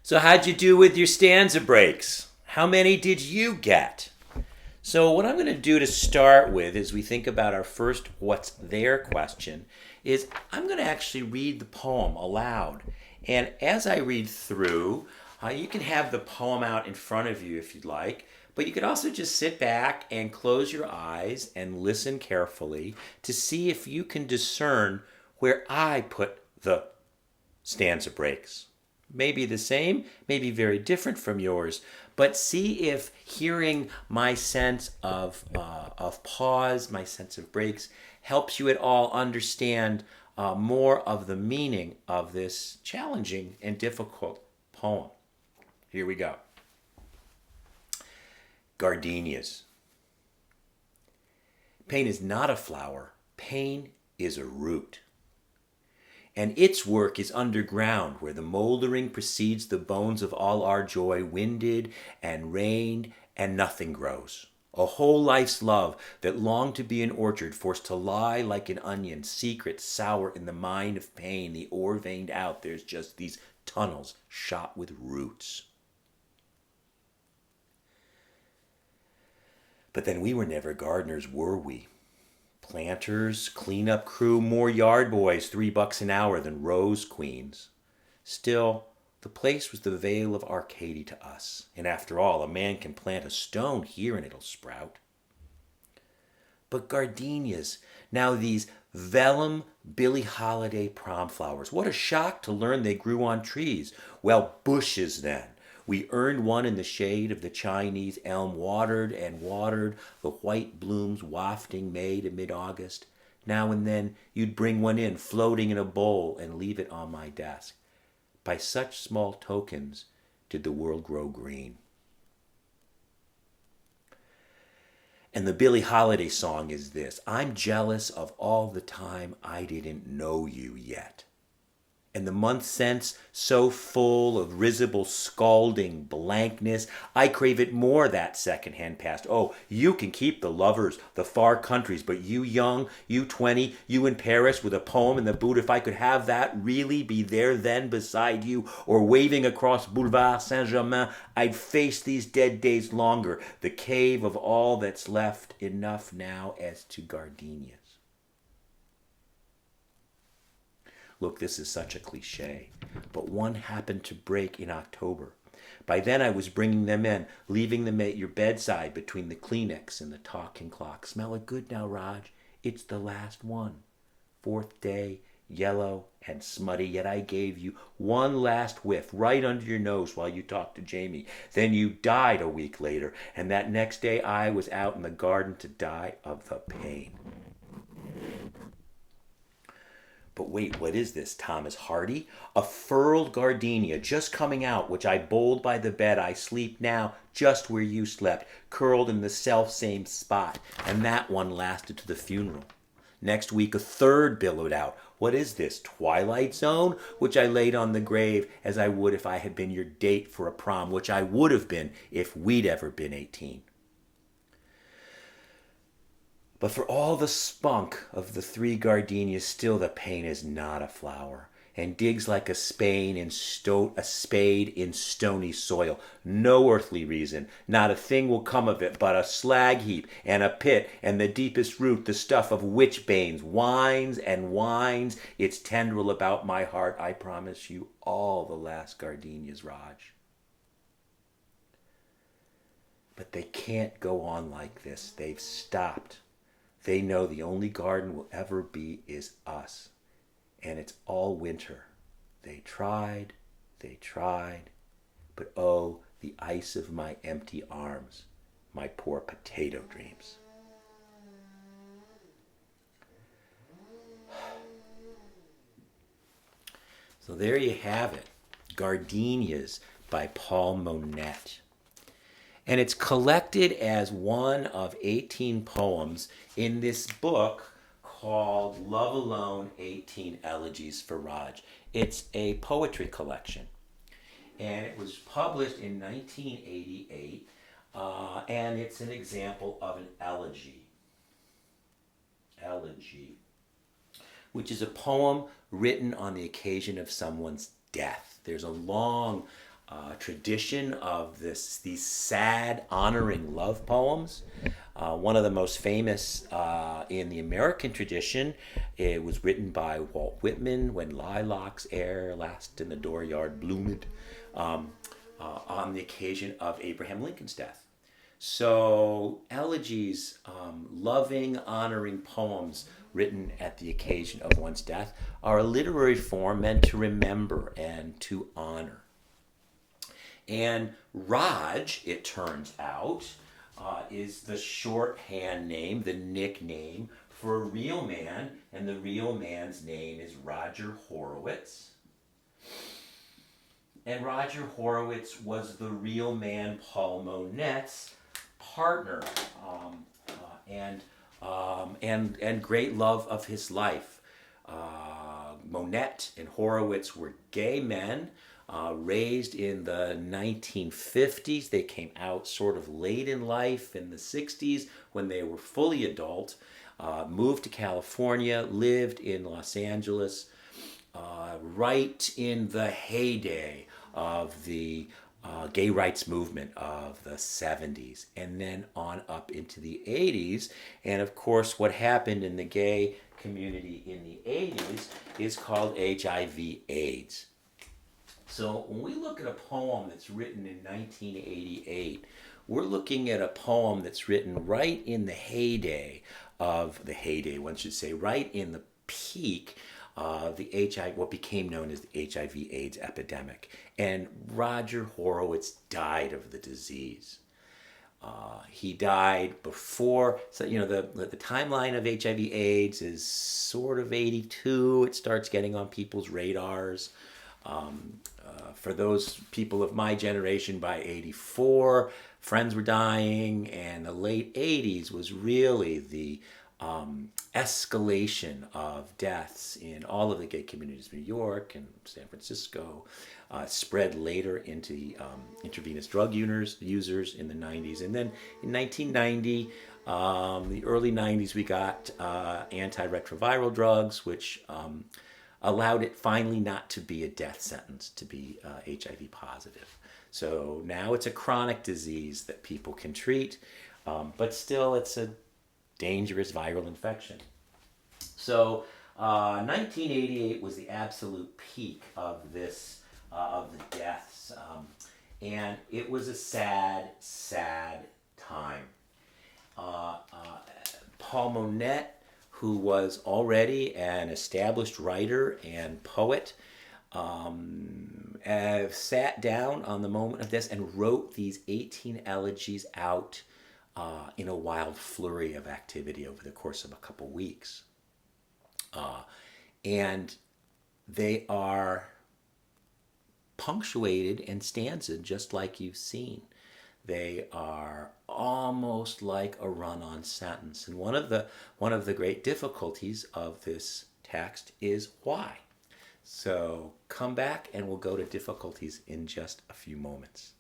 So how'd you do with your stanza breaks? How many did you get? So what I'm going to do to start with as we think about our first what's there question is I'm going to actually read the poem aloud. And as I read through, you can have the poem out in front of you if you'd like, but you could also just sit back and close your eyes and listen carefully to see if you can discern where I put the stanza breaks. Maybe the same, maybe very different from yours, but see if hearing my sense of pause, my sense of breaks, helps you at all understand more of the meaning of this challenging and difficult poem. Here we go. Gardenias. Pain is not a flower. Pain is a root. And its work is underground, where the moldering precedes the bones of all our joy, winded and rained, and nothing grows. A whole life's love that longed to be an orchard, forced to lie like an onion, secret, sour in the mine of pain, the ore veined out. There's just these tunnels shot with roots. But then we were never gardeners, were we? Planters, cleanup crew, more yard boys, $3 an hour than rose queens. Still, the place was the Vale of Arcady to us, and after all, a man can plant a stone here and it'll sprout. But gardenias, now these vellum Billie Holiday prom flowers, what a shock to learn they grew on trees. Well, bushes then. We earned one in the shade of the Chinese elm, watered and watered, the white blooms wafting May to mid-August. Now and then you'd bring one in, floating in a bowl, and leave it on my desk. By such small tokens did the world grow green. And the Billie Holiday song is this: I'm jealous of all the time I didn't know you yet. And the month since, so full of risible scalding blankness, I crave it more, that second-hand past. Oh, you can keep the lovers, the far countries, but you young, you 20, you in Paris with a poem in the boot, if I could have that, really be there then beside you, or waving across Boulevard Saint-Germain, I'd face these dead days longer, the cave of all that's left, enough now as to gardenias. Look, this is such a cliche, but one happened to break in October. By then I was bringing them in, leaving them at your bedside between the Kleenex and the talking clock. Smell it good now, Raj. It's the last one. Fourth day, yellow and smutty, yet I gave you one last whiff right under your nose while you talked to Jamie. Then you died a week later, and that next day I was out in the garden to die of the pain. But wait, what is this, Thomas Hardy? A furled gardenia just coming out, which I bowled by the bed. I sleep now just where you slept, curled in the self-same spot. And that one lasted to the funeral. Next week, a third billowed out. What is this, Twilight Zone? Which I laid on the grave as I would if I had been your date for a prom, which I would have been if we'd ever been 18. But for all the spunk of the 3 gardenias, still the pain is not a flower, and digs like a spade in stony soil. No earthly reason, not a thing will come of it, but a slag heap and a pit, and the deepest root, the stuff of witchbanes, winds and winds its tendril about my heart. I promise you all the last gardenias, Raj. But they can't go on like this. They've stopped. They know the only garden will ever be is us. And it's all winter. They tried, but oh, the ice of my empty arms, my poor potato dreams. So there you have it, Gardenias by Paul Monette. And it's collected as one of 18 poems in this book called Love Alone, 18 Elegies for Raj. It's a poetry collection. And it was published in 1988, and it's an example of an elegy. Which is a poem written on the occasion of someone's death. There's a long tradition of these sad, honoring love poems. One of the most famous in the American tradition, it was written by Walt Whitman, "When lilacs ere last in the dooryard bloomed," on the occasion of Abraham Lincoln's death. So elegies, loving, honoring poems written at the occasion of one's death, are a literary form meant to remember and to honor. And Raj, it turns out, is the shorthand name, the nickname for a real man, and the real man's name is Roger Horowitz. And Roger Horowitz was the real man Paul Monet's partner, and great love of his life. Monet and Horowitz were gay men, raised in the 1950s. They came out sort of late in life in the 60s when they were fully adult, moved to California, lived in Los Angeles, right in the heyday of the gay rights movement of the 70s, and then on up into the 80s. And of course, what happened in the gay community in the 80s is called HIV/AIDS. So when we look at a poem that's written in 1988, we're looking at a poem that's written right in the heyday of the heyday, one should say, right in the peak of the HIV, what became known as the HIV/AIDS epidemic. And Roger Horowitz died of the disease. He died before, so the timeline of HIV/AIDS is sort of 82. It starts getting on people's radars. For those people of my generation, by 84, friends were dying, and the late 80s was really the escalation of deaths in all of the gay communities, New York and San Francisco, spread later into the intravenous drug users in the 90s. And then in 1990, the early 90s, we got antiretroviral drugs, which allowed it finally not to be a death sentence to be HIV positive. So now it's a chronic disease that people can treat, but still it's a dangerous viral infection. So 1988 was the absolute peak of this, of the deaths, and it was a sad, sad time. Paul Monet, who was already an established writer and poet, sat down on the moment of this and wrote these 18 elegies out in a wild flurry of activity over the course of a couple weeks. And they are punctuated and stanzas just like you've seen. They are almost like a run-on sentence. And one of the great difficulties of this text is why. So come back and we'll go to difficulties in just a few moments.